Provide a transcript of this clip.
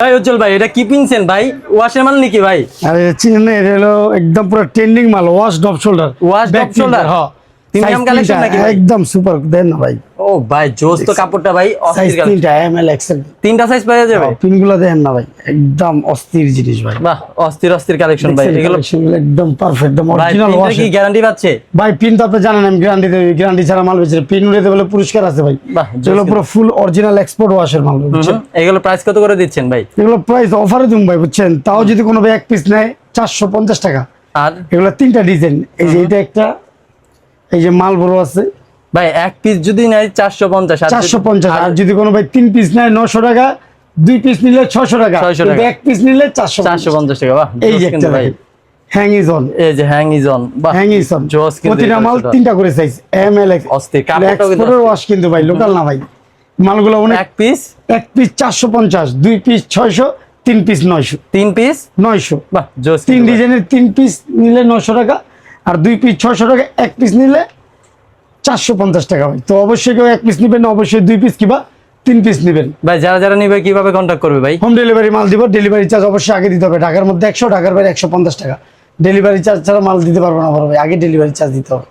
ভাই উজ্জ্বল ভাই এটা কি পিনছেন ভাই? ওয়াশের মাল নাকি ভাই? আরে চিনেন না, এটা হলো একদম পুরো ট্রেন্ডিং মাল, wash depth shoulder. Wash depth shoulder? হ্যাঁ, প্রিমিয়াম কালেকশন নাকি ভাই? একদম সুপার। দেন না ভাই, ও ভাই জোস তো কাপড়টা ভাই, সাইজ অস্থির কালেকশন। 3টা এমএল এক্সেল, তিনটা সাইজ পাওয়া যাবে? পিনগুলো দেন না ভাই, একদম অস্থির জিনিস ভাই। বাহ অস্থির অস্থির কালেকশন ভাই, এগুলো কালেকশনগুলো একদম পারফেক্ট, একদম ভাই অরিজিনাল প্রিন্টার ওয়াশ। কি গ্যারান্টি পাচ্ছে? ভাই পিন তো আপনি জানেন, আমি গ্যারান্টি দেই, গ্যারান্টি ছাড়া মাল বেচে পিন উড়ে বলে পুরস্কার আছে ভাই। বাহ, যেগুলো পুরো ফুল অরিজিনাল এক্সপোর্ট ওয়াশের মাল বুঝছেন। এগুলো প্রাইস কত করে দিচ্ছেন ভাই? এগুলো প্রাইস অফারে দিন ভাই বুঝছেন, তাও যদি কোনো ভাই এক পিস নেয় 450 টাকা। আর এগুলো 3টা ডিজাইন, এই যে এটা একটা, এই যে মাল বড় আছে ভাই এক পিস যদি নেয় 450, 450, আর যদি কোনো ভাই 3 পিস নেয় 900 টাকা, 2 পিস নিলে 600 টাকা, 600 কিন্তু টাকা। এক পিস নিলে 450 450 টাকা। বাহ এই যে জোস একটা কিন্তু ভাই, হ্যাং ইজ অন, এই যে হ্যাং ইজ অন, বাহ হ্যাং ইজ অন জোস কিন্তু প্রতিটা মাল 3টা করে সাইজ এমএল অস্থির কাপড়টাও কিন্তু এক্সপোর্টের ওয়াশ কিন্তু ভাই, লোকাল না ভাই মালগুলো অনেক। এক পিস 450, 2 পিস 600, 3 পিস 900, 3 পিস 900। বাহ জোস 3 ডিজাইনের 3 পিস নিলে 900 টাকা, আর 2 পিস 600 টাকা, এক পিস নিলে 450 টাকা ভাই। তো অবশ্যই কেউ এক পিস নেবেন না, অবশ্যই 2 পিস কিংবা 3 পিস নেবেন ভাই। যারা যারা নিবে কিভাবে কন্টাক্ট করবে ভাই? হোম ডেলিভারি মাল দিব, ডেলিভারি চার্জ অবশ্যই আগে দিতে হবে। ঢাকার মধ্যে 100, ঢাকার বাইরে 150 টাকা। ডেলিভারি চার্জ ছাড়া মাল দিতে পারবো না বড় ভাই, আগে ডেলিভারি চার্জ দিতে হবে।